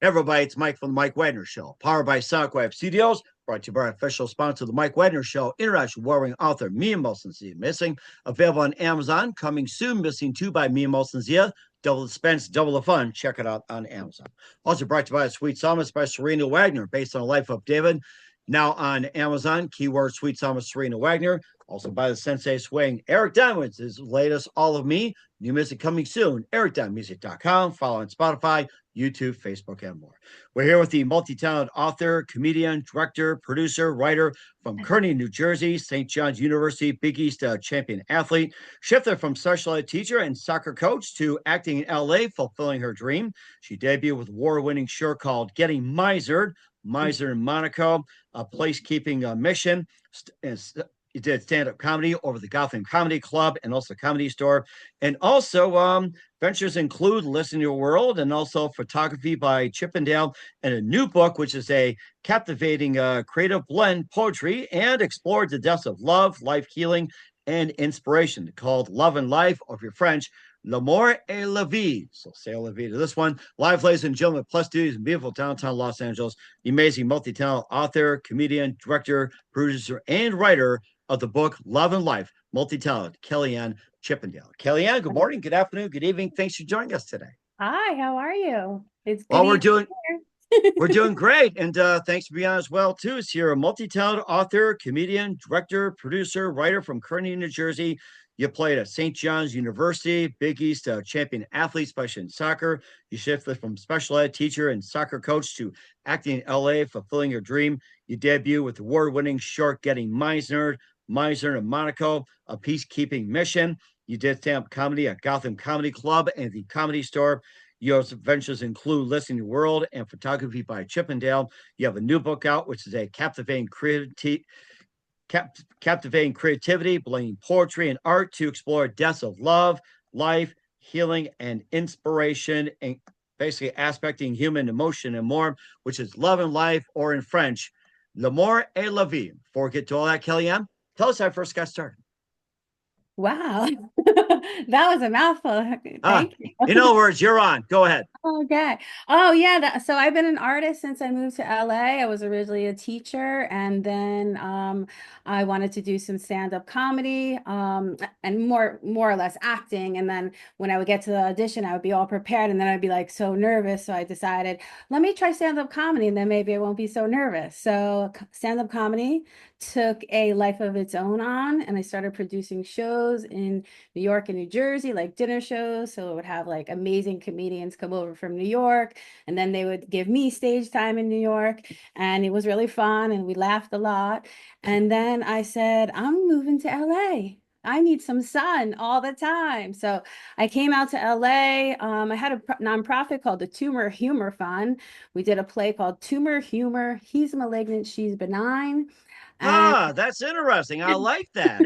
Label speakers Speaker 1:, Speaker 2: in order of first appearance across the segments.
Speaker 1: Everybody, it's Mike from the Mike Wagner Show, powered by Soundwave Studios, brought to you by our official sponsor, the Mike Wagner Show, international warring author, Me and Molson Zia Missing, available on Amazon, coming soon, Missing 2 by Me and Molson Zia, double the suspense, double the fun. Check it out on Amazon. Also brought to you by Sweet Psalmist by Serena Wagner, based on the life of David, now on Amazon, keyword Sweet Psalmist Serena Wagner. Also by the Sensei Swing, Eric Diamonds, his latest All of Me, new music coming soon, ericdiamondmusic.com, follow on Spotify, YouTube, Facebook, and more. We're here with the multi-talented author, comedian, director, producer, writer from Kearney, New Jersey, St. John's University, Big East champion athlete, shifted from special ed teacher and soccer coach to acting in LA, fulfilling her dream. She debuted with award-winning show called Getting Miser in Monaco, a placekeeping mission. He did stand-up comedy over the Gotham Comedy Club and also Comedy Store. And also ventures include Listening to Your World and also photography by Chippendale and a new book, which is a captivating creative blend poetry and explored the depths of love, life healing, and inspiration called Love and Life, or if you're French, L'amour et la vie. So say la vie to this one. Live, ladies and gentlemen, Plus Studios in beautiful downtown Los Angeles, the amazing multi-talented author, comedian, director, producer, and writer of the book Love and Life, multi-talented Kellyann Chippendale. Kellyann, good morning, good afternoon, good evening. Thanks for joining us today.
Speaker 2: Hi, how are you? It's good
Speaker 1: Well, we're
Speaker 2: evening
Speaker 1: doing
Speaker 2: here.
Speaker 1: we're doing great, and thanks for being on as well too. So you're a multi-talented author, comedian, director, producer, writer from Kearney, New Jersey. You played at St. John's University, Big East champion athlete, especially in soccer. You shifted from special ed teacher and soccer coach to acting in LA, fulfilling your dream. You debut with award-winning short Getting Miser in Monaco, a peacekeeping mission. You did stand-up comedy at Gotham Comedy Club and the Comedy Store. Your ventures include Listening to the World and photography by Chippendale. You have a new book out, which is a captivating creativity, blending poetry and art to explore depths of love, life, healing, and inspiration, and basically aspecting human emotion and more, which is Love and Life, or in French, L'amour et la vie. Before we get to all that, Kellyann, tell us how I first got started.
Speaker 2: Wow. That was a mouthful.
Speaker 1: Ah,
Speaker 2: Thank you.
Speaker 1: in other words, you're on. Go ahead.
Speaker 2: Okay. Oh yeah, so I've been an artist since I moved to LA. I was originally a teacher and then I wanted to do some stand-up comedy and more or less acting. And then when I would get to the audition, I would be all prepared and then I'd be like so nervous. So I decided, let me try stand-up comedy and then maybe I won't be so nervous. So stand-up comedy took a life of its own on and I started producing shows in New York and New Jersey, like dinner shows. So it would have like amazing comedians come over from New York, and then they would give me stage time in New York, and it was really fun, and we laughed a lot. And then I said, I'm moving to LA. I need some sun all the time. So I came out to LA. I had a nonprofit called the Tumor Humor Fund. We did a play called Tumor Humor. He's malignant, she's benign. And
Speaker 1: Ah, that's interesting. I like that.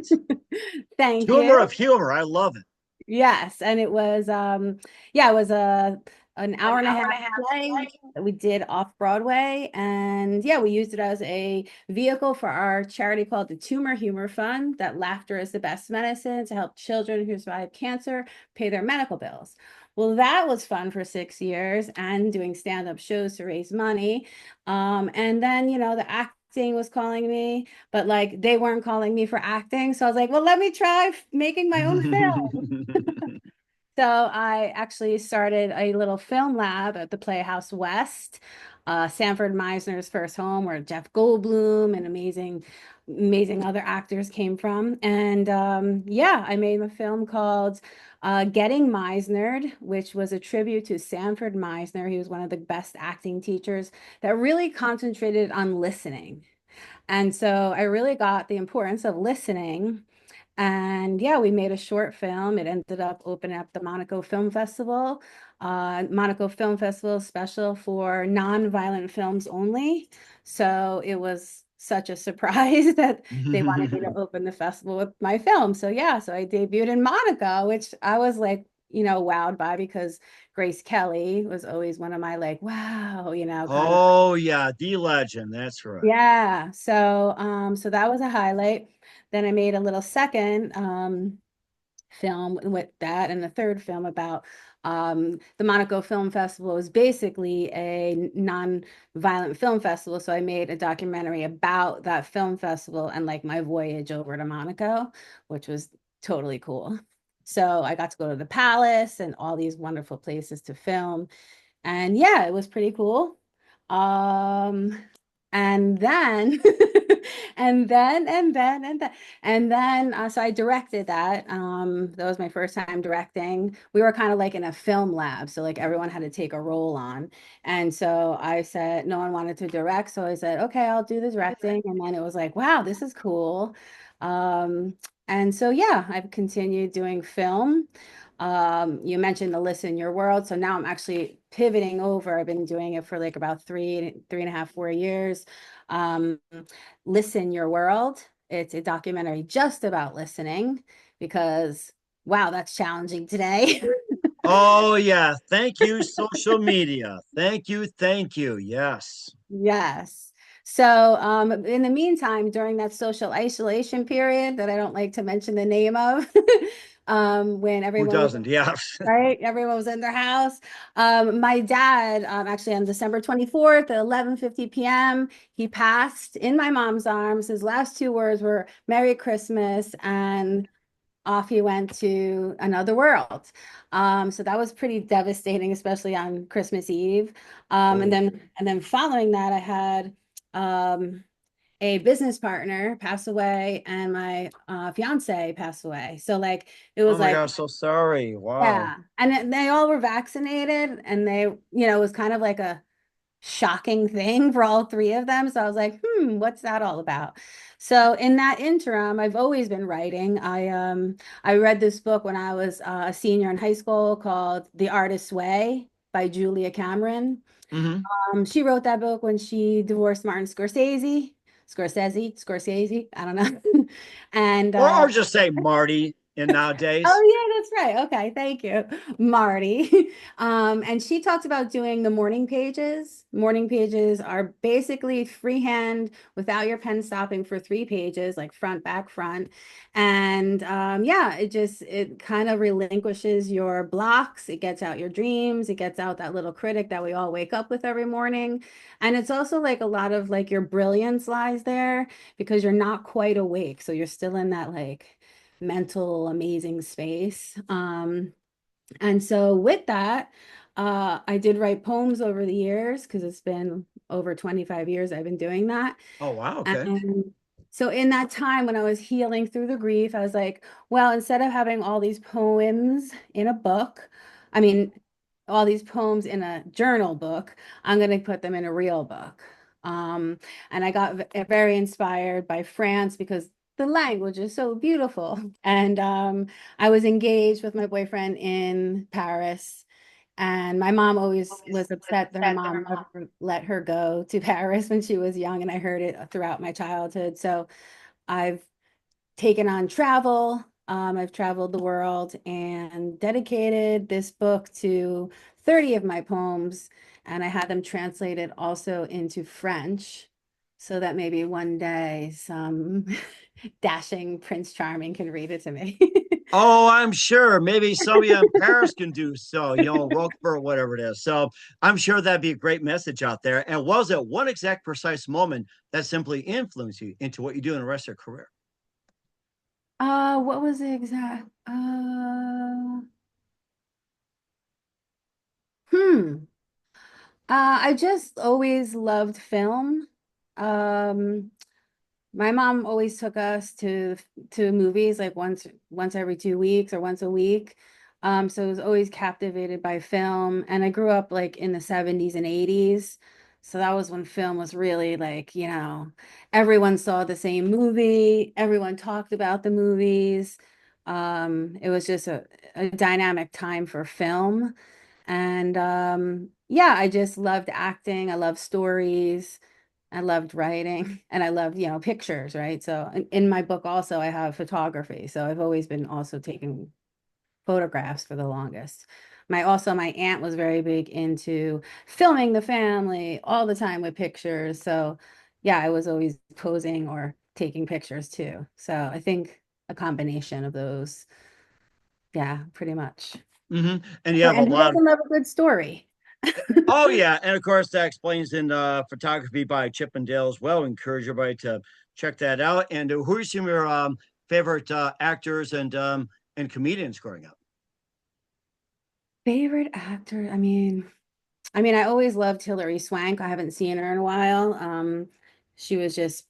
Speaker 2: thank
Speaker 1: Humor of
Speaker 2: you.
Speaker 1: humor. I love it.
Speaker 2: Yes, and it was yeah, it was a an hour
Speaker 1: An
Speaker 2: and a
Speaker 1: hour
Speaker 2: half
Speaker 1: and a half
Speaker 2: play
Speaker 1: play.
Speaker 2: that we did off Broadway, and yeah, we used it as a vehicle for our charity called the Tumor Humor Fund, that laughter is the best medicine to help children who survive cancer pay their medical bills. Well, that was fun for 6 years and doing stand-up shows to raise money. And then, the acting was calling me, but like they weren't calling me for acting. So I was like, well, let me try making my own film. So I actually started a little film lab at the Playhouse West, Sanford Meisner's first home, where Jeff Goldblum and amazing other actors came from. And yeah, I made a film called Getting Meisnered, which was a tribute to Sanford Meisner. He was one of the best acting teachers that really concentrated on listening. And so I really got the importance of listening. And yeah, we made a short film. It ended up opening up the Monaco Film Festival special for non-violent films only. So it was such a surprise that they wanted me to open the festival with my film. So yeah, so I debuted in Monaco, which I was like, wowed by because Grace Kelly was always one of my like, wow, kind of.
Speaker 1: Oh yeah, the legend. That's right.
Speaker 2: Yeah, so that was a highlight. Then I made a little second film with that, and the third film about the Monaco Film Festival is basically a non-violent film festival. So I made a documentary about that film festival and like my voyage over to Monaco, which was totally cool. So I got to go to the palace and all these wonderful places to film. And yeah, it was pretty cool. Um, and then, so I directed that. That was my first time directing. We were kind of like in a film lab, so like everyone had to take a role on. And so I said, no one wanted to direct, so I said, okay, I'll do the directing. And then it was like, wow, this is cool. Um, and so yeah, I've continued doing film. You mentioned the Listen Your World. So now I'm actually pivoting over. I've been doing it for like about three and a half, 4 years. Um, Listen Your World. It's a documentary just about listening because, wow, that's challenging today.
Speaker 1: Oh, yeah. Thank you, social media. Thank you. Thank you. Yes.
Speaker 2: Yes. So, in the meantime, during that social isolation period that I don't like to mention the name of, when
Speaker 1: Who
Speaker 2: everyone was
Speaker 1: doesn't? Yeah.
Speaker 2: right, everyone was in their house. My dad, actually on December 24th at 11:50 p.m., he passed in my mom's arms. His last two words were "Merry Christmas," and off he went to another world. So that was pretty devastating, especially on Christmas Eve.
Speaker 1: Oh,
Speaker 2: And then following that, I had a business partner pass away and my fiance pass away. So like it
Speaker 1: oh
Speaker 2: was
Speaker 1: my
Speaker 2: like
Speaker 1: gosh. So sorry. Wow.
Speaker 2: yeah, and they all were vaccinated, and it was kind of like a shocking thing for all three of them. So I was like, what's that all about? So in that interim, I've always been writing. I read this book when I was a senior in high school called The Artist's Way by Julia Cameron.
Speaker 1: Hmm.
Speaker 2: She wrote that book when she divorced Martin Scorsese, I don't know. And
Speaker 1: Or just say Marty in nowadays.
Speaker 2: oh yeah, that's right. Okay, thank you, Marty. And she talks about doing the morning pages. Morning pages are basically freehand without your pen stopping for 3 pages, like front, back, front. And yeah, it kind of relinquishes your blocks. It gets out your dreams. It gets out that little critic that we all wake up with every morning. And it's also like a lot of like your brilliance lies there because you're not quite awake. So you're still in that like mental amazing space. And so with that, I did write poems over the years because it's been over 25 years I've been doing that.
Speaker 1: Oh, wow. Okay.
Speaker 2: And so in that time when I was healing through the grief, I was like, well, instead of having all these poems in a book, I mean, all these poems in a journal book, I'm going to put them in a real book. And I got very inspired by France because the language is so beautiful. And I was engaged with my boyfriend in Paris. And my mom always was upset that her mom never let her go to Paris when she was young. And I heard it throughout my childhood. So I've taken on travel. I've traveled the world and dedicated this book to 30 of my poems. And I had them translated also into French so that maybe one day some dashing Prince Charming can read it to me.
Speaker 1: Oh, I'm sure. Maybe somebody in Paris can do so, Roquefort, whatever it is. So I'm sure that'd be a great message out there. And was it one exact precise moment that simply influenced you into what you do in the rest of your career?
Speaker 2: What was the exact? Hmm. I just always loved film. Um, My mom always took us to movies like once every 2 weeks or once a week. So I was always captivated by film. And I grew up like in the 70s and 80s. So that was when film was really like, everyone saw the same movie, everyone talked about the movies. It was just a dynamic time for film. And yeah, I just loved acting. I love stories. I loved writing and I loved, pictures, right? So in my book also I have photography. So I've always been also taking photographs for the longest. My aunt was very big into filming the family all the time with pictures. So yeah, I was always posing or taking pictures too. So I think a combination of those. Yeah, pretty much.
Speaker 1: And you have a
Speaker 2: And who
Speaker 1: lot of,
Speaker 2: doesn't love a good story?
Speaker 1: oh yeah, and of course that explains in photography by Chippendale as well. Encourage everybody to check that out. And who are some of your favorite actors and comedians growing up?
Speaker 2: Favorite actor? I always loved Hilary Swank. I haven't seen her in a while. She was just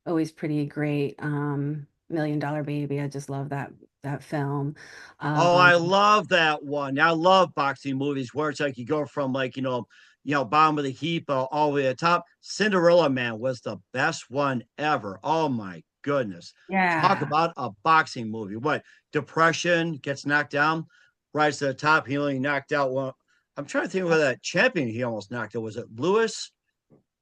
Speaker 2: always pretty great. Million Dollar Baby. I just love that film.
Speaker 1: Oh,
Speaker 2: Um,
Speaker 1: I love that one. I love boxing movies where it's like you go from like, bottom of the heap all the way to the top. Cinderella Man was the best one ever. Oh my goodness. Talk
Speaker 2: yeah.
Speaker 1: about a boxing movie. What? Depression gets knocked down, rise to the top. He only knocked out one. I'm trying to think of that champion he almost knocked out. Was it Lewis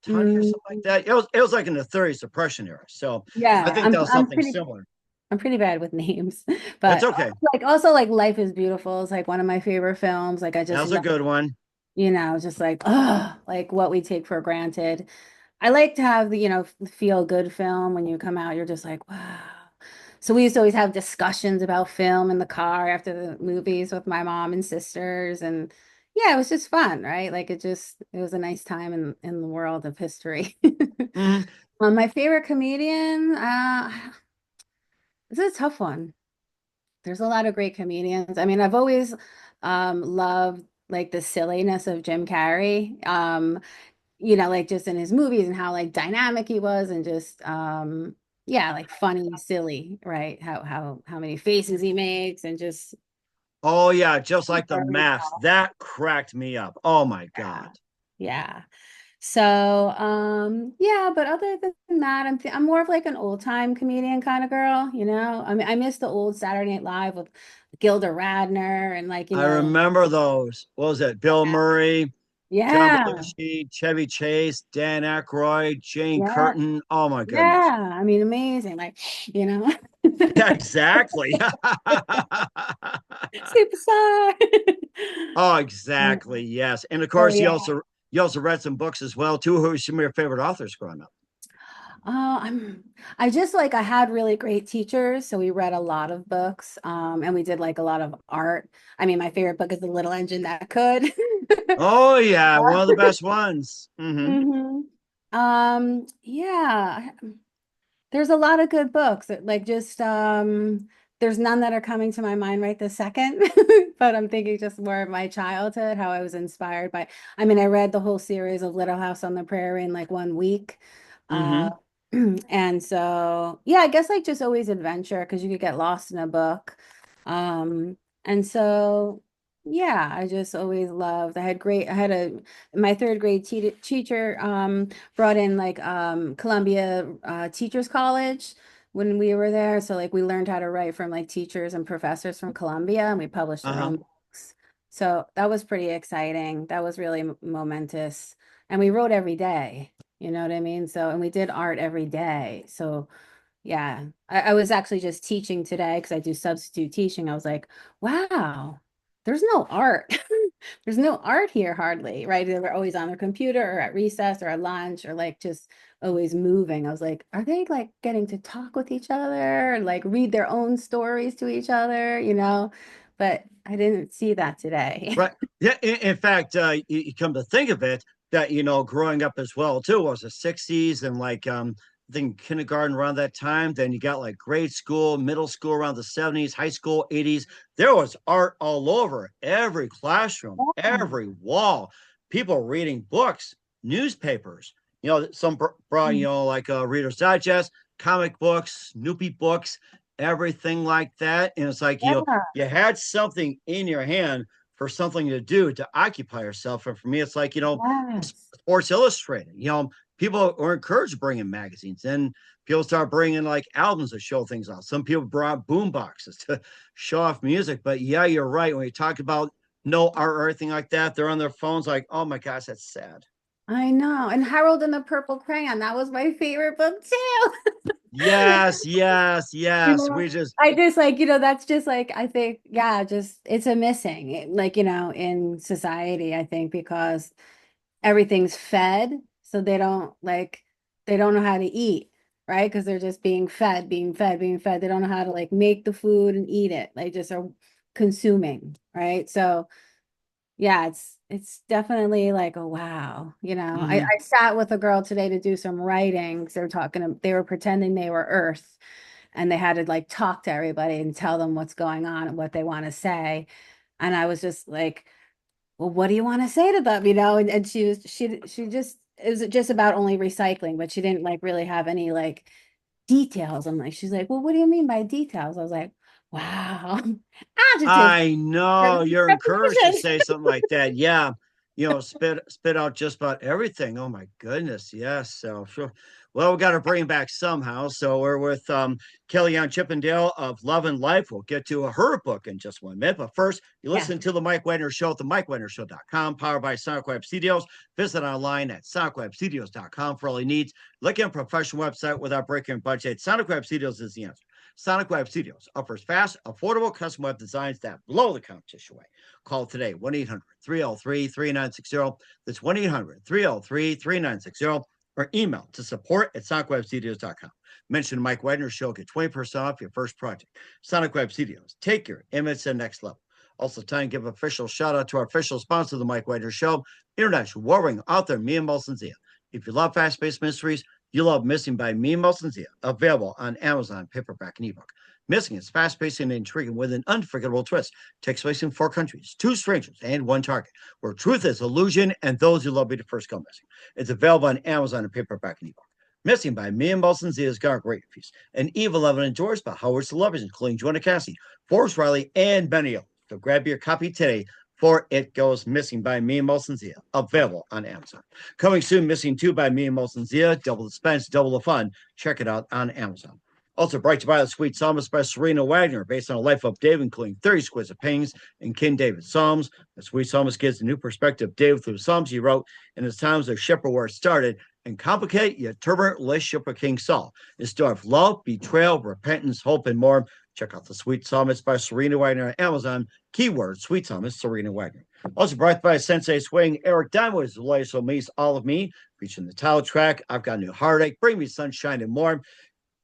Speaker 1: Tunney or
Speaker 2: Mm,
Speaker 1: something like that? It was like in the 30s depression era. So I
Speaker 2: yeah,
Speaker 1: think that was something similar.
Speaker 2: I'm pretty bad with names,
Speaker 1: It's
Speaker 2: but
Speaker 1: okay.
Speaker 2: also like Life is Beautiful is like one of my favorite films. Like I
Speaker 1: That
Speaker 2: just
Speaker 1: was a
Speaker 2: love,
Speaker 1: good one.
Speaker 2: just like like what we take for granted. I like to have the, feel good film when you come out, you're just like, wow. So we used to always have discussions about film in the car after the movies with my mom and sisters. And yeah, it was just fun, right? Like it was a nice time in the world of history.
Speaker 1: Mhm.
Speaker 2: My favorite comedian, this is a tough one. There's a lot of great comedians. I've always loved like the silliness of Jim Carrey. Like just in his movies and how like dynamic he was and just yeah, like funny, silly, right? How many faces he makes and just
Speaker 1: Oh yeah, just like the
Speaker 2: very
Speaker 1: mask. That cracked me up. Oh my
Speaker 2: yeah.
Speaker 1: God.
Speaker 2: Yeah. So, yeah, but other than that, I'm more of like an old time comedian kind of girl, you know? I miss the old Saturday Night Live with Gilda Radner and like,
Speaker 1: I remember those. What was it? Bill Murray, John
Speaker 2: yeah,
Speaker 1: Belushi, Chevy Chase, Dan Aykroyd, Jane
Speaker 2: yeah,
Speaker 1: Curtin. Oh my goodness.
Speaker 2: yeah. Amazing. Like, you know,
Speaker 1: Yeah, exactly.
Speaker 2: superstar.
Speaker 1: Oh, exactly. Yes. And of
Speaker 2: So
Speaker 1: course
Speaker 2: yeah.
Speaker 1: you also read some books as well too. Who are some of your favorite authors growing up?
Speaker 2: I just like I had really great teachers, so we read a lot of books, and we did like a lot of art. My favorite book is The Little Engine That Could.
Speaker 1: Oh yeah, one of the best ones.
Speaker 2: hmm yeah, there's a lot of good books. Like just there's none that are coming to my mind right this second, but I'm thinking just more of my childhood, how I was inspired by. I read the whole series of Little House on the Prairie in like 1 week. Uh,
Speaker 1: Mm-hmm.
Speaker 2: and so yeah, I guess like just always adventure because you could get lost in a book. Um, and so yeah, I just always loved. I had my third grade teacher brought in like Columbia Teachers College when we were there. So like we learned how to write from like teachers and professors from Columbia and we published our
Speaker 1: Uh-huh.
Speaker 2: own books. So that was pretty exciting. That was really momentous. And we wrote every day, you know what I mean? So, and we did art every day. So yeah, I was actually just teaching today because I do substitute teaching. I was like, wow, there's no art. There's no art here hardly, right? They were always on their computer or at recess or at lunch or like just always moving. I was like, are they like getting to talk with each other and like read their own stories to each other, you know? But I didn't see that today.
Speaker 1: Right. Yeah. In fact, you come to think of it, that growing up as well too was the '60s and like I think kindergarten around that time. Then you got like grade school, middle school around the '70s, high school '80s. There was art all over every classroom, every wall. People reading books, newspapers. Some brought like Reader's Digest, comic books, Snoopy books, everything like that. And it's like
Speaker 2: Yeah.
Speaker 1: you had something in your hand for something to do to occupy yourself. And for me, it's like,
Speaker 2: Yes.
Speaker 1: Sports Illustrated. People were encouraged to bring in magazines and people start bringing like albums to show things off. Some people brought boom boxes to show off music. But yeah, you're right. When you talk about no art or anything like that, they're on their phones like, oh my gosh, that's sad.
Speaker 2: I know. And Harold and the Purple Crayon, that was my favorite book too.
Speaker 1: Yes, yes,
Speaker 2: You
Speaker 1: yes.
Speaker 2: know,
Speaker 1: We just
Speaker 2: I just like, that's just like, I think, yeah, just it's a missing, like, in society, I think, because everything's fed, so they don't know how to eat, right? Because they're just being fed, being fed, being fed. They don't know how to like make the food and eat it. They just are consuming, right? So yeah, it's definitely like, oh wow,
Speaker 1: Mhm.
Speaker 2: I sat with a girl today to do some writing. They were they were pretending they were Earth, and they had to like talk to everybody and tell them what's going on and what they want to say. And I was just like, well, what do you want to say to them? And she just, it was just about only recycling, but she didn't like really have any like details. She's like, well, what do you mean by details? I was like, wow, adjectives,
Speaker 1: I know you're encouraged to
Speaker 2: prepositions.
Speaker 1: say something like that. Yeah. Spit out just about everything. Oh my goodness. Yes. So sure. Well, we got to bring it back somehow. So we're with Kellyann Chippendale of Love and Life. We'll get to her book in just 1 minute. But first, you
Speaker 2: Yeah.
Speaker 1: listen to the Mike Wagner Show at the MikeWagnerShow.com, powered by Sonic Web Studios. Visit online at SonicWebStudios.com for all your needs. Look at a professional website without breaking budget. Sonic Web Studios is the answer. Sonic Web Studios offers fast, affordable custom web designs that blow the competition away. Call today 1 800 303 3960. That's 1 800 303 3960. Or email to support at sonicwebstudios.com. Mention Mike Wagner Show, get 20% off your first project. Sonic Web Studios, take your image to the next level. Also, time to give an official shout out to our official sponsor of the Mike Wagner Show, international warring author Mia Molson Zia. If you love fast paced mysteries, you love Missing by Me, Molson Zia, available on Amazon, paperback, and ebook. Missing is fast paced and intriguing with an unforgettable twist. Takes place in 4 countries, 2 strangers, and 1 target, where truth is illusion and those who love be the first go missing. It's available on Amazon and paperback and ebook. Missing by Me and Molson Zia's got a great piece. An Evil Evan endorsed by Howard celebrities, including Joanna Cassie, Forrest Riley, and Benny O. So grab your copy today for It Goes Missing by Me and Molson Zia, available on Amazon. Coming soon, Missing 2 by Me and Molson Zia. Double the suspense, double the fun. Check it out on Amazon. Also brought to you by The Sweet Psalmist by Serena Wagner, based on a life of David, including 30 exquisite paintings and King David's Psalms. The Sweet Psalmist gives a new perspective of David through the Psalms he wrote in his times of shepherd where it started, and complicated yet turbulent relationship with King Saul. It's story of love, betrayal, repentance, hope, and more. Check out The Sweet Psalmist by Serena Wagner on Amazon. Keyword Sweet Psalmist Serena Wagner. Also brought by Sensei Swing, Eric Diamond is the latest release, All of Me, featuring the title track, I've Got a New Heartache, Bring Me Sunshine and More.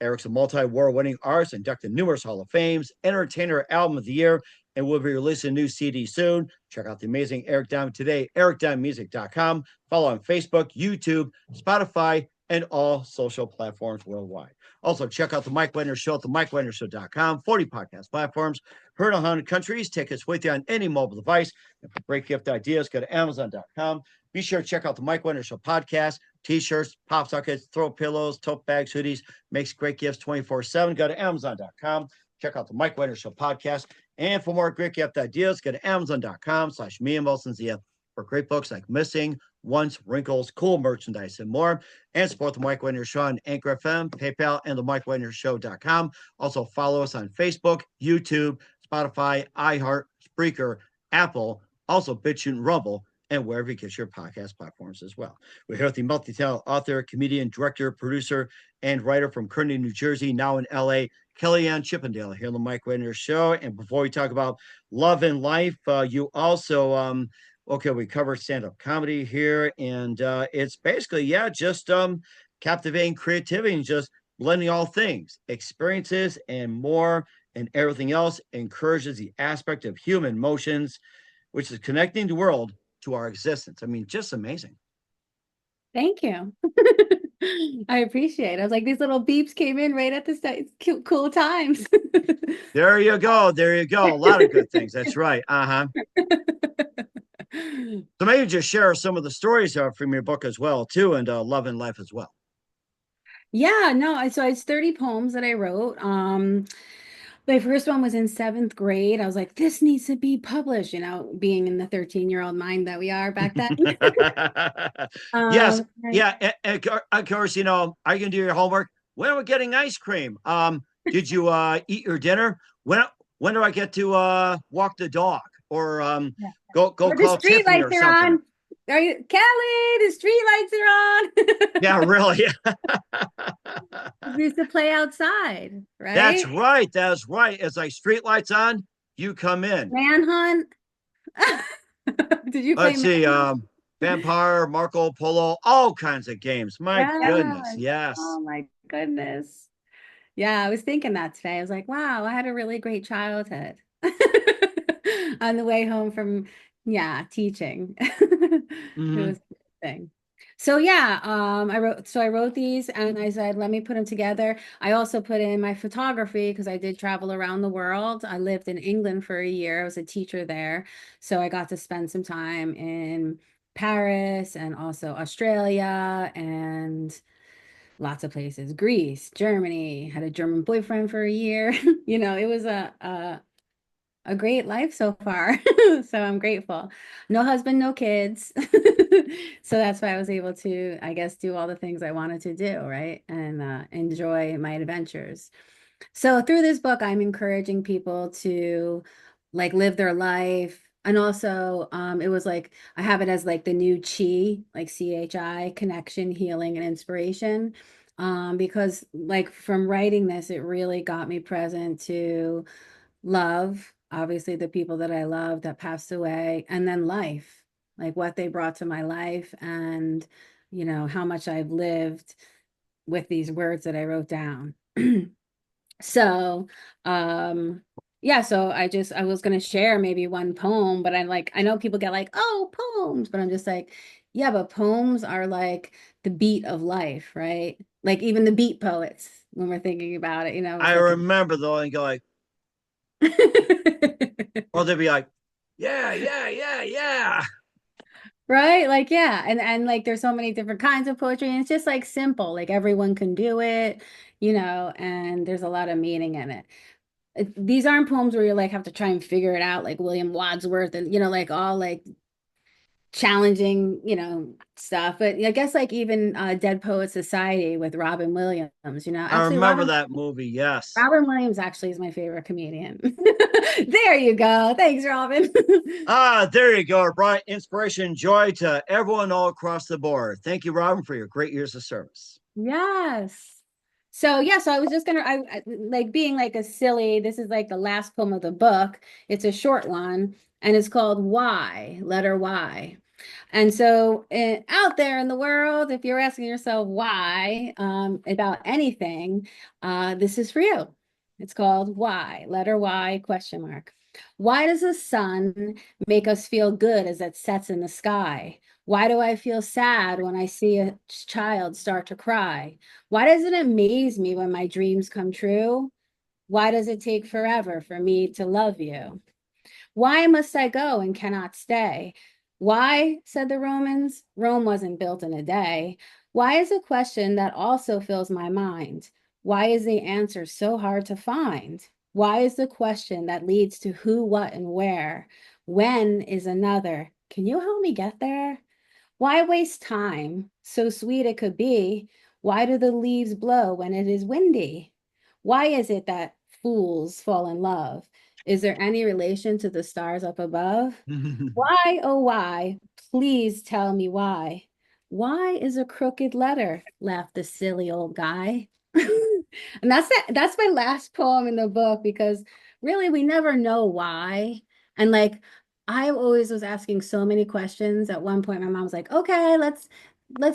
Speaker 1: Eric's a multi-award winning artist, inducted numerous Hall of Fames, Entertainer Album of the Year, and will be releasing a new CD soon. Check out the amazing Eric Diamond today, ericdiamondmusic.com. Follow on Facebook, YouTube, Spotify, and all social platforms worldwide. Also, check out the Mike Wagner Show at the MikeWagnerShow.com, 40 podcast platforms, heard in 100 countries. Take us with you on any mobile device. And for great gift ideas, go to Amazon.com. Be sure to check out the Mike Wagner Show podcast, t-shirts, pop sockets, throw pillows, tote bags, hoodies, makes great gifts 24/7. Go to Amazon.com. Check out the Mike Wagner Show podcast. And for more great gift ideas, go to Amazon.com/me and Wilson Zia for great books like Missing, Once, Wrinkles, cool merchandise, and more. And support the Mike Wagner Show on Anchor FM, PayPal, and the MikeWagnerShow.com. Also follow us on Facebook, YouTube, Spotify, iHeart, Spreaker, Apple, also BitChute and Rumble, and wherever you get your podcast platforms as well. We're here with the multi-talented author, comedian, director, producer, and writer from Kearney, New Jersey, now in LA, Kellyann Chippendale, here on the Mike Wagner Show. And before we talk about love and life, you also, okay, we cover stand-up comedy here, and it's basically, yeah, just captivating creativity and just blending all things, experiences, and more, and everything else encourages the aspect of human emotions, which is connecting the world to our existence. I mean, just amazing.
Speaker 2: Thank you. I appreciate it. I was like, these little beeps came in right at the cool times.
Speaker 1: There you go. There you go. A lot of good things. That's right. Uh-huh. So maybe just share some of the stories from your book as well, too, and Love and Life as well.
Speaker 2: Yeah, no, so it's 30 poems that I wrote. My first one was in 7th grade. I was like, this needs to be published, being in the 13-year-old mind that we are back then.
Speaker 1: Yes.
Speaker 2: Right.
Speaker 1: Yeah. And of course, are you going to do your homework? When are we getting ice cream? Did you eat your dinner? When do I get to walk the dog? Or
Speaker 2: Yeah.
Speaker 1: go
Speaker 2: Or the
Speaker 1: call
Speaker 2: street
Speaker 1: Tiffany
Speaker 2: lights
Speaker 1: or
Speaker 2: are
Speaker 1: something?
Speaker 2: on. Are you Kelly? The street lights are on.
Speaker 1: Yeah, really.
Speaker 2: We used to play outside,
Speaker 1: That's
Speaker 2: right?
Speaker 1: right. That's right. It's like street lights on, you come in.
Speaker 2: Manhunt. Did you play
Speaker 1: Let's see.
Speaker 2: Manhunt?
Speaker 1: Vampire, Marco Polo, all kinds of games. My
Speaker 2: Yeah.
Speaker 1: goodness. Yes.
Speaker 2: Oh my Goodness. Yeah, I was thinking that today. I was like, wow, I had a really great childhood on the way home from, yeah, teaching. It
Speaker 1: Hmm.
Speaker 2: was a good thing. So yeah, I wrote these and I said, let me put them together. I also put in my photography because I did travel around the world. I lived in England for a year. I was a teacher there. So I got to spend some time in Paris and also Australia and lots of places. Greece, Germany, had a German boyfriend for a year. It was a great life so far. So I'm grateful. No husband, no kids. So that's why I was able to, I guess, do all the things I wanted to do, right? And enjoy my adventures. So through this book, I'm encouraging people to like live their life. And also, it was like I have it as like the new chi, like CHI, connection, healing, and inspiration. Because like from writing this, it really got me present to love, obviously the people that I love that passed away, and then life, like what they brought to my life, and how much I've lived with these words that I wrote down. So, um, yeah, so I was gonna share maybe one poem, but I know people get like, oh, poems, but I'm just like, yeah, but poems are like the beat of life, right? Like even the beat poets, when we're thinking about it, it's
Speaker 1: I
Speaker 2: like a
Speaker 1: remember though, and go like, or they'd be like, yeah, yeah, yeah, yeah.
Speaker 2: right? Like, yeah, and like there's so many different kinds of poetry, and it's just like simple, like everyone can do it, and there's a lot of meaning in it. These aren't poems where you like have to try and figure it out like William Wadsworth and like all like challenging, stuff. But I guess like even Dead Poet Society with Robin Williams,
Speaker 1: I
Speaker 2: actually
Speaker 1: remember that movie. Yes.
Speaker 2: Robin Williams actually is my favorite comedian. There you go. Thanks, Robin.
Speaker 1: Ah, there you go. It brought inspiration and joy to everyone all across the board. Thank you, Robin, for your great years of service.
Speaker 2: Yes. So yeah, so I was just gonna like being like a silly, this is like the last poem of the book. It's a short one and it's called Why, letter Y. And so out there in the world, if you're asking yourself why about anything, this is for you. It's called Why, letter Y, question mark. Why does the sun make us feel good as it sets in the sky? Why do I feel sad when I see a child start to cry? Why does it amaze me when my dreams come true? Why does it take forever for me to love you? Why must I go and cannot stay? Why, said the Romans, Rome wasn't built in a day. Why is a question that also fills my mind? Why is the answer so hard to find? Why is the question that leads to who, what, and where? When is another. Can you help me get there? Why waste time? So sweet it could be. Why do the leaves blow when it is windy? Why is it that fools fall in love? Is there any relation to the stars up above? Why, oh, why? Please tell me why. Why is a crooked letter? Laughed the silly old guy. And that's my last poem in the book because really we never know why. And like I always was asking so many questions. At one point, my mom was like, okay, let's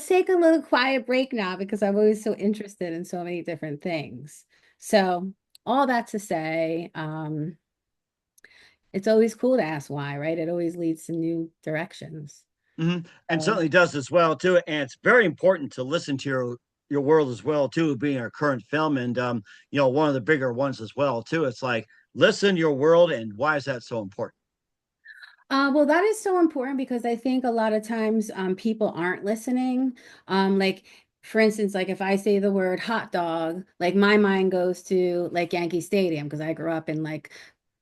Speaker 2: take a little quiet break now because I'm always so interested in so many different things. So all that to say, it's always cool to ask why, right? It always leads to new directions.
Speaker 1: Mhm. And
Speaker 2: So,
Speaker 1: certainly does as well too. And it's very important to listen to your world as well too, being our current film and one of the bigger ones as well too. It's like listen to your world, and why is that so important?
Speaker 2: well, that is so important because I think a lot of times people aren't listening. Like, for instance, like if I say the word hot dog, like my mind goes to like Yankee Stadium because I grew up in like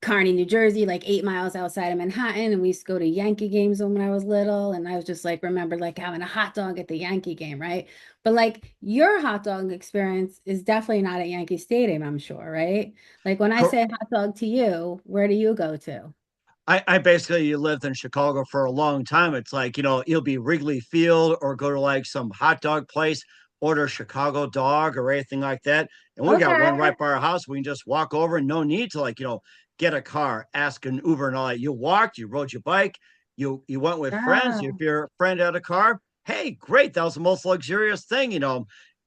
Speaker 2: Kearney, New Jersey, like 8 miles outside of Manhattan, and we used to go to Yankee games when I was little, and I was just like remember like having a hot dog at the Yankee game, right? But like your hot dog experience is definitely not at Yankee Stadium, I'm sure, right? Like when I say hot dog to you, where do you go to?
Speaker 1: I basically lived in Chicago for a long time. It's like, you'll be Wrigley Field or go to like some hot dog place, order Chicago dog or anything like that. And we got one
Speaker 2: Okay.
Speaker 1: right by our house. We can just walk over and no need to like, get a car, ask an Uber and all that. You walked, you rode your bike, you went with friends. If
Speaker 2: Oh,
Speaker 1: your friend had a car, hey, great. That was the most luxurious thing,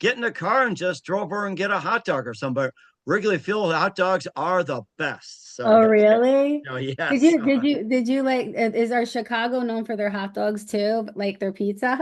Speaker 1: get in the car and just drove over and get a hot dog or something. But Wrigley Field hot dogs are the best. So
Speaker 2: Oh,
Speaker 1: yeah,
Speaker 2: really? Did
Speaker 1: yes.
Speaker 2: you like is our Chicago known for their hot dogs too, like their pizza?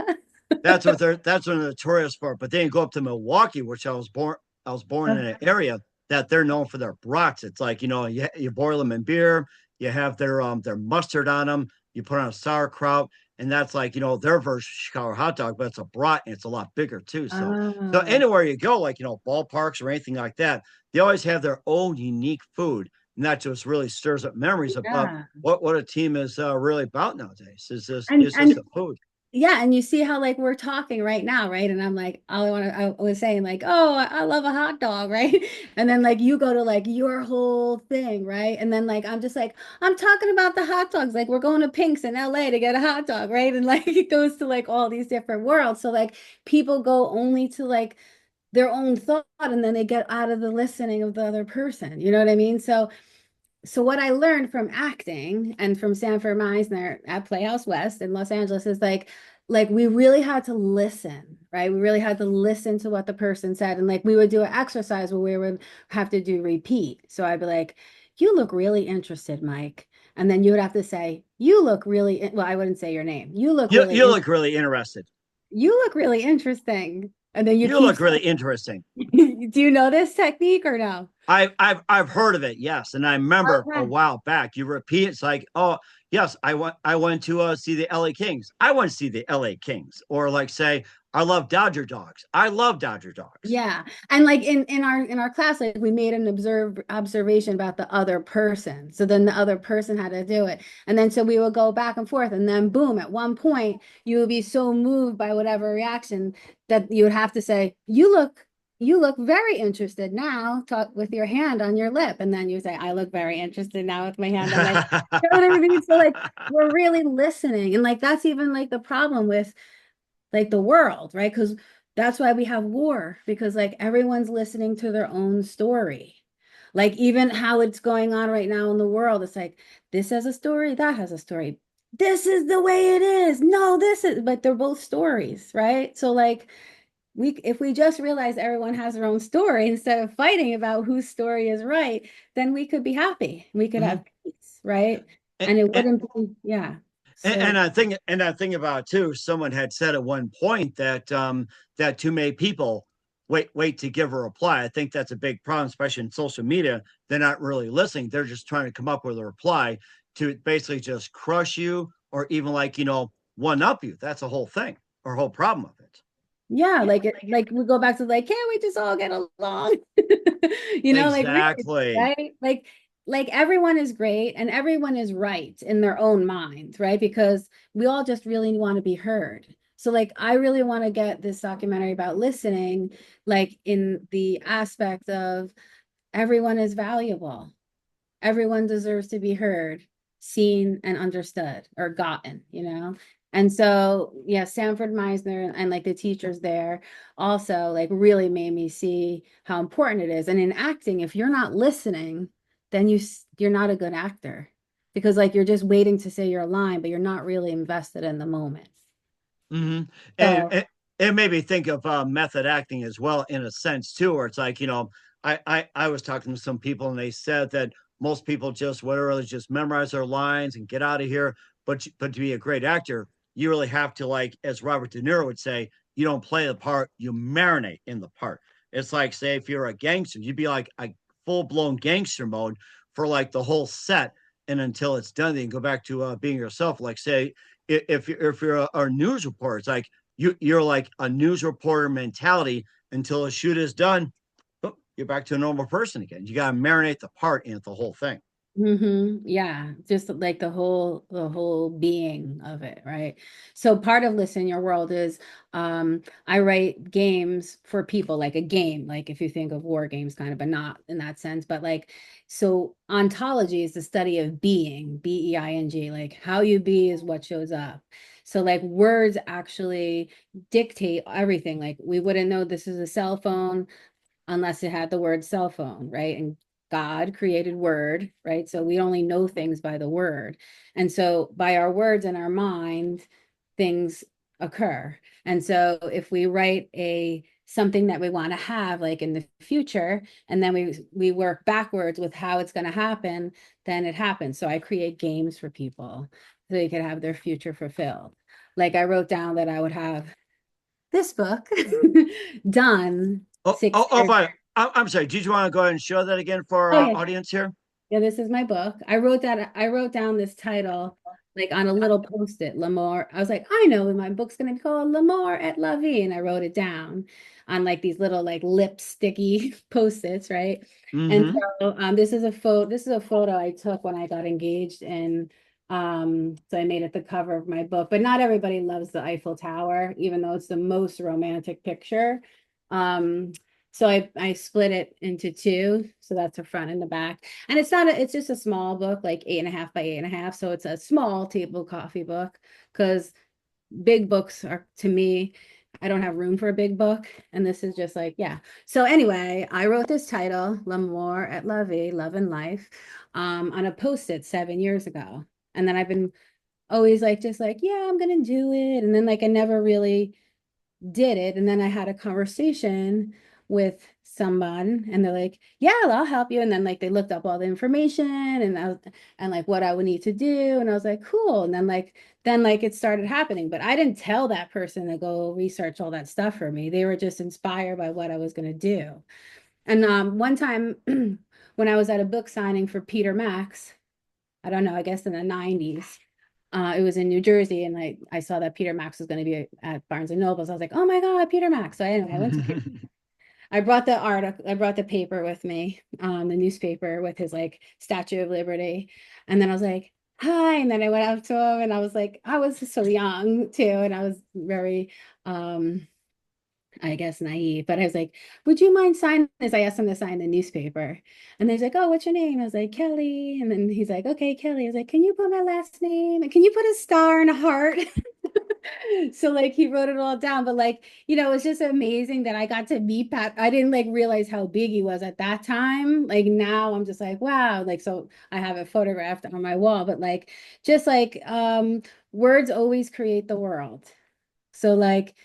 Speaker 1: That's what they're notorious for. But then you go up to Milwaukee, which I was born in an area that they're known for their brats. It's like, you boil them in beer, you have their mustard on them, you put on a sauerkraut, and that's like, their version of Chicago hot dog, but it's a brat and it's a lot bigger too. So
Speaker 2: Oh,
Speaker 1: anywhere you go, like, ballparks or anything like that, they always have their own unique food. And that just really stirs up memories about
Speaker 2: yeah.
Speaker 1: what a team is really about nowadays.
Speaker 2: And
Speaker 1: Is just the food.
Speaker 2: yeah, and you see how like we're talking right now, right? And I'm like, I was saying like, oh, I love a hot dog, right? And then like you go to like your whole thing, right? And then like I'm just like, I'm talking about the hot dogs. Like we're going to Pink's in LA to get a hot dog, right? And like it goes to like all these different worlds. So like people go only to like their own thought and then they get out of the listening of the other person. You know what I mean? So what I learned from acting and from Sanford Meisner at Playhouse West in Los Angeles is like we really had to listen, right? We really had to listen to what the person said. And like we would do an exercise where we would have to do repeat. So I'd be like, you look really interested, Mike. And then you would have to say, you look really, well, I wouldn't say your name.
Speaker 1: You look really interested.
Speaker 2: You look really interesting. And then you'd
Speaker 1: You
Speaker 2: keep
Speaker 1: look really
Speaker 2: saying,
Speaker 1: interesting.
Speaker 2: do you know this technique or no?
Speaker 1: I've heard of it, yes. And I remember a
Speaker 2: Okay.
Speaker 1: while back you repeat it's like, oh yes, I went to see the LA Kings. I went to see the LA Kings. Or like say, I love Dodger dogs. I love Dodger dogs.
Speaker 2: Yeah. And like in our class, like we made an observation about the other person. So then the other person had to do it. And then so we would go back and forth. And then boom, at one point you would be so moved by whatever reaction that you would have to say, you look very interested now, talk with your hand on your lip. And then you say, I look very interested now with my hand on my, you know what I mean? So like we're really listening. And like that's even like the problem with like the world, right? Because that's why we have war, because like everyone's listening to their own story. Like even how it's going on right now in the world, it's like this has a story, that has a story. This is the way it is. No, this is, but they're both stories, right? So like we if we just realize everyone has their own story instead of fighting about whose story is right, then we could be happy. We could
Speaker 1: Mhm.
Speaker 2: have peace, right?
Speaker 1: and,
Speaker 2: And it
Speaker 1: and,
Speaker 2: wouldn't be, yeah. So
Speaker 1: I think about too, someone had said at one point that that too many people wait to give a reply. I think that's a big problem, especially in social media. They're not really listening. They're just trying to come up with a reply to basically just crush you or even like, one up you. That's the whole thing or whole problem of it.
Speaker 2: yeah, like it, like we go back to like, can't we just all get along? Like really,
Speaker 1: Exactly.
Speaker 2: right? Like everyone is great and everyone is right in their own mind, right? Because we all just really want to be heard. So like I really want to get this documentary about listening, like in the aspect of everyone is valuable. Everyone deserves to be heard, seen, and understood or gotten. And so, yeah, Sanford Meisner and like the teachers there also like really made me see how important it is. And in acting, if you're not listening, then you're not a good actor because like you're just waiting to say your line, but you're not really invested in the moment.
Speaker 1: Hmm. And
Speaker 2: So,
Speaker 1: it made me think of method acting as well, in a sense too, where it's like, I was talking to some people and they said that most people just literally just memorize their lines and get out of here. But to be a great actor, you really have to, like as Robert De Niro would say, you don't play the part, you marinate in the part. It's like, say, if you're a gangster, you'd be like a full blown gangster mode for like the whole set, and until it's done, then you go back to being yourself. Like say, if you're a news reporter, it's like you're like a news reporter mentality until a shoot is done. Oh, you're back to a normal person again. You got to marinate the part and the whole thing.
Speaker 2: yeah, just like the whole being of it, right? So part of Listen Your World is I write games for people, like a game, like if you think of war games kind of, but not in that sense, but like so ontology is the study of being, BEING, like how you be is what shows up. So like words actually dictate everything. Like we wouldn't know this is a cell phone unless it had the word cell phone, right? And God created word, right? So we only know things by the word. And so by our words and our mind, things occur. And so if we write a something that we want to have like in the future, and then we work backwards with how it's going to happen, then it happens. So I create games for people so they could have their future fulfilled. Like I wrote down that I would have this book done
Speaker 1: Oh,
Speaker 2: six
Speaker 1: oh, oh,
Speaker 2: years.
Speaker 1: fine. I'm sorry. Did you want to go ahead and show that again for
Speaker 2: Oh
Speaker 1: our
Speaker 2: yeah,
Speaker 1: audience here?
Speaker 2: yeah, this is my book. I wrote down this title like on a little post-it, L'Amour. I was like, I know my book's gonna be called L'Amour et la Vie, and I wrote it down on like these little like lip sticky post-its, right? And
Speaker 1: Mm-hmm.
Speaker 2: so this is a photo I took when I got engaged, and so I made it the cover of my book. But not everybody loves the Eiffel Tower, even though it's the most romantic picture. Um, so I split it into two. So that's the front and the back. And it's just a small book, like 8.5 by 8.5. So it's a small table coffee book because big books are, to me, I don't have room for a big book. And this is just like, yeah. So anyway, I wrote this title, L'amour et la vie, Love and Life, on a post-it 7 years ago. And then I've been always like, just like, yeah, I'm gonna do it. And then like I never really did it. And then I had a conversation with someone and they're like, yeah, I'll help you. And then like they looked up all the information and like what I would need to do. And I was like, cool. And then it started happening. But I didn't tell that person to go research all that stuff for me. They were just inspired by what I was going to do. And one time when I was at a book signing for Peter Max, I don't know, I guess in the 90s. It was in New Jersey, and I saw that Peter Max was going to be at Barnes and Noble. So I was like, oh my God, Peter Max. So anyway, I went to Peter. I brought the article, I brought the paper with me, the newspaper with his like Statue of Liberty. And then I was like, hi. And then I went up to him and I was like, I was so young too. And I was very I guess naive, but I was like, would you mind signing this? I asked him to sign the newspaper. And he's like, oh, what's your name? I was like, Kelly. And then he's like, okay, Kelly. I was like, can you put my last name? And can you put a star and a heart? So like he wrote it all down. But like, it was just amazing that I got to meet Pat. I didn't like realize how big he was at that time. Like now I'm just like, wow. Like, so I have it photographed on my wall, but like, just like words always create the world. So like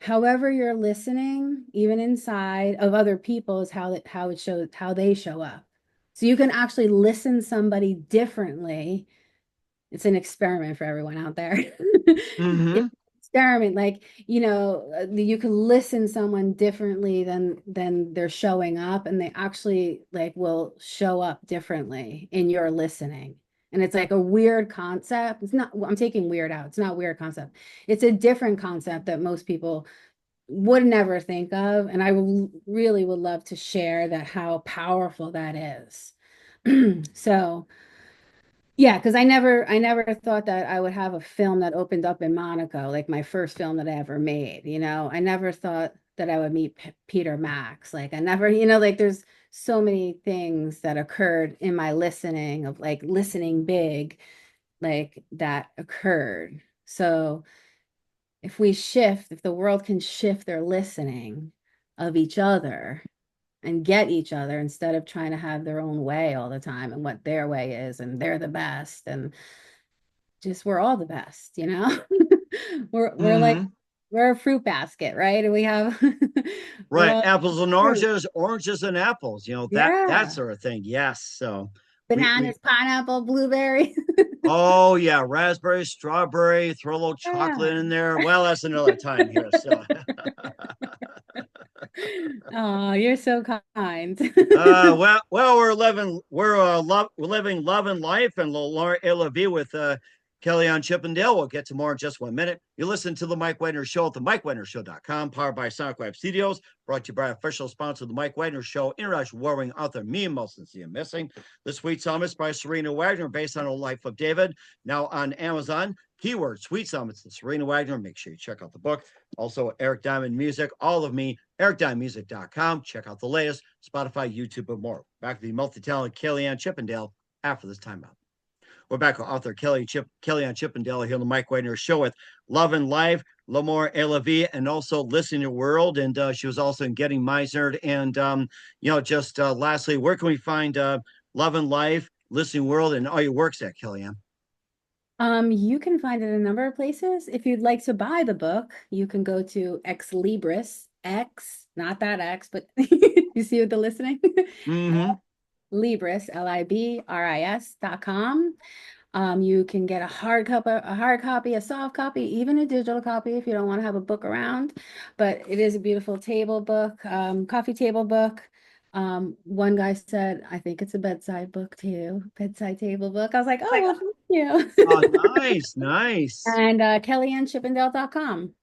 Speaker 2: however you're listening, even inside of other people is how it shows how they show up. So you can actually listen somebody differently. It's an experiment for everyone out there.
Speaker 1: Mm-hmm.
Speaker 2: It's an experiment, like, you can listen someone differently than they're showing up, and they actually like will show up differently in your listening. And it's like a weird concept. It's not, I'm taking weird out. It's not a weird concept. It's a different concept that most people would never think of. And I really would love to share that, how powerful that is. So yeah, because I never thought that I would have a film that opened up in Monaco, like my first film that I ever made. I never thought that I would meet Peter Max. Like I never, like there's so many things that occurred in my listening, of like listening big, like that occurred. So if the world can shift their listening of each other and get each other instead of trying to have their own way all the time and what their way is and they're the best, and just we're all the best. We're like
Speaker 1: Mm-hmm.
Speaker 2: we're a fruit basket, right? And we have we're
Speaker 1: Right.
Speaker 2: all
Speaker 1: Apples and
Speaker 2: fruit.
Speaker 1: oranges, oranges and apples, that
Speaker 2: Yeah.
Speaker 1: sort of thing. Yes. So we
Speaker 2: Bananas, pineapple, blueberry.
Speaker 1: oh yeah, raspberry, strawberry, throw a little chocolate
Speaker 2: Yeah.
Speaker 1: in there. Well, that's another time here. So
Speaker 2: Oh, you're so kind.
Speaker 1: we're living love and life and Laura Elavie with Kellyann Chippendale. We'll get to more in just 1 minute. You listen to the Mike Wagner Show at the MikeWagnerShow.com, powered by Sonic Web Studios, brought to you by official sponsor of the Mike Wagner Show, international warring author Mia Molson See Missing. The Sweet Summits by Serena Wagner, based on the life of David, now on Amazon. Keyword Sweet Summits and Serena Wagner. Make sure you check out the book. Also, Eric Diamond Music, all of me, ericdiamondmusic.com. Check out the latest, Spotify, YouTube, and more. Back to the multi-talented Kellyann Chippendale after this timeout. We're back with author Kellyann Chippendale here on the Mike Wagner Show with Love and Life, L'Amour et la Vie, and also Listen Your World. And she was also in Getting Meisnered. And, just lastly, where can we find Love and Life, Listening World, and all your works at, Kellyann?
Speaker 2: You can find it in a number of places. If you'd like to buy the book, you can go to Ex Libris, X, not that X, but you see with the listening?
Speaker 1: Mm-hmm.
Speaker 2: Libris, Libris.com. You can get a hard copy, a soft copy, even a digital copy if you don't want to have a book around. But it is a beautiful table book, coffee table book. One guy said, I think it's a bedside book too, bedside table book. I was like, oh, well, thank
Speaker 1: Oh,
Speaker 2: you.
Speaker 1: nice, nice.
Speaker 2: And KellyanChippendale.com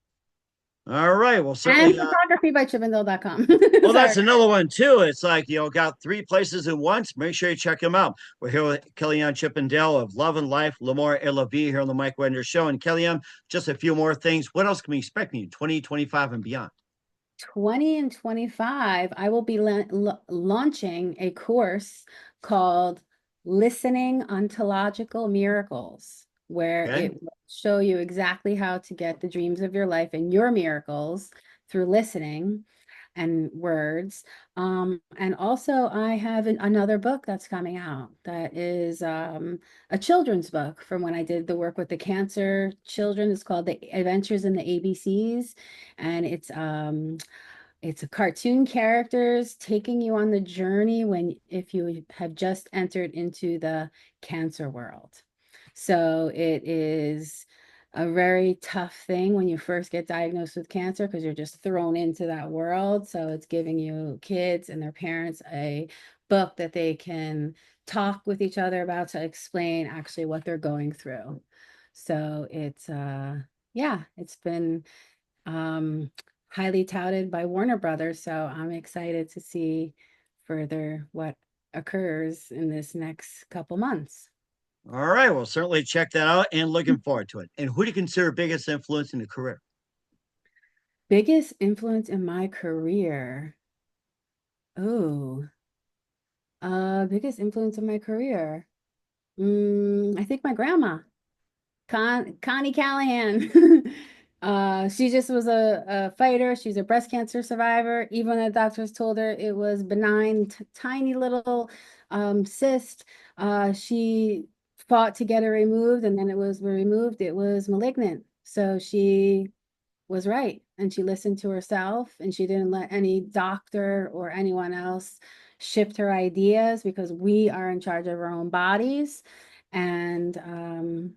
Speaker 1: All right. Well,
Speaker 2: and
Speaker 1: certainly.
Speaker 2: photographybychippendale.com.
Speaker 1: Well, that's
Speaker 2: Sorry.
Speaker 1: another one too. It's like, got three places at once. Make sure you check them out. We're here with Kellyann Chippendale of Love and Life, L'Amour et La Vie here on the Mike Wender Show. And Kellyann, just a few more things. What else can we expect in 2025 and beyond?
Speaker 2: 20 and 25, I will be launching a course called Listening Ontological Miracles, where
Speaker 1: Okay.
Speaker 2: it will show you exactly how to get the dreams of your life and your miracles through listening and words. And also, I have another book that's coming out that is a children's book from when I did the work with the cancer children. It's called The Adventures in the ABCs, and it's a cartoon characters taking you on the journey when if you have just entered into the cancer world. So it is a very tough thing when you first get diagnosed with cancer because you're just thrown into that world. So it's giving you kids and their parents a book that they can talk with each other about to explain actually what they're going through. So it's yeah, it's been um, highly touted by Warner Brothers. So I'm excited to see further what occurs in this next couple months.
Speaker 1: All right. Well, certainly check that out and looking forward to it. And who do you consider biggest influence in the career?
Speaker 2: Biggest influence in my career. Oh, biggest influence in my career. I think my grandma. Connie Callahan. She just was a fighter. She's a breast cancer survivor. Even the doctors told her it was benign, tiny little cyst. She fought to get it removed, and then it was removed. It was malignant. So she was right, and she listened to herself, and she didn't let any doctor or anyone else shift her ideas because we are in charge of our own bodies. And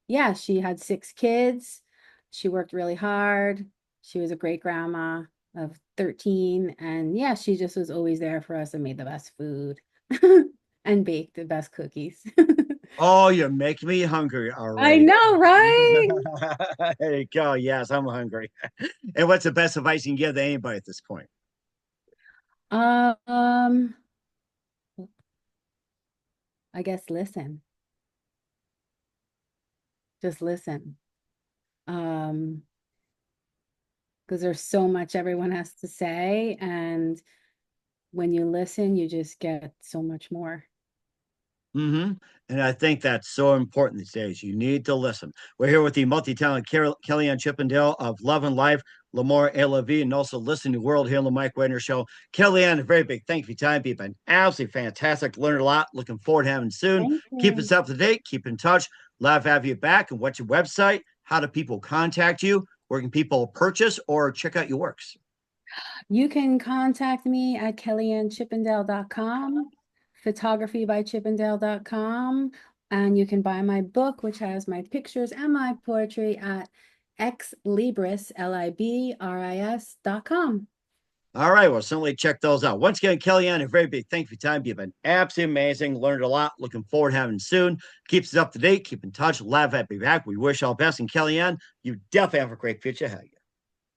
Speaker 2: yeah, she had 6 kids. She worked really hard. She was a great grandma of 13. And yeah, she just was always there for us and made the best food and baked the best cookies.
Speaker 1: Oh, you're making me hungry
Speaker 2: I
Speaker 1: already.
Speaker 2: know, right?
Speaker 1: There you go. Yes, I'm hungry. And what's the best advice you can give to anybody at this point?
Speaker 2: Um, I guess listen. Just listen. Um, because there's so much everyone has to say, and when you listen, you just get so much more.
Speaker 1: Mm-hmm. And I think that's so important these days. You need to listen. We're here with the multi-talented Kellyann Chippendale of Love and Life, L'Amour et La Vie, and also Listen to the World here on the Mike Wagner Show. Kellyann, a very big thank you for your time. You've been absolutely fantastic. Learned a lot. Looking forward to having soon.
Speaker 2: Thank
Speaker 1: Keep us
Speaker 2: you.
Speaker 1: up to date. Keep in touch. Love to have you back. And what's your website? How do people contact you? Where can people purchase or check out your works?
Speaker 2: You can contact me at KellyanChippendale.com, photographybychippendale.com, and you can buy my book, which has my pictures and my poetry at xlibris, Libris.com.
Speaker 1: All right. Well, certainly check those out. Once again, Kellyann, a very big thank you for your time. You've been absolutely amazing. Learned a lot. Looking forward to having soon. Keeps us up to date. Keep in touch. Laugh at me back. We wish all best. And Kellyann, you definitely have a great future ahead of you.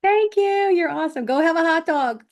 Speaker 2: Thank you. You're awesome. Go have a hot dog.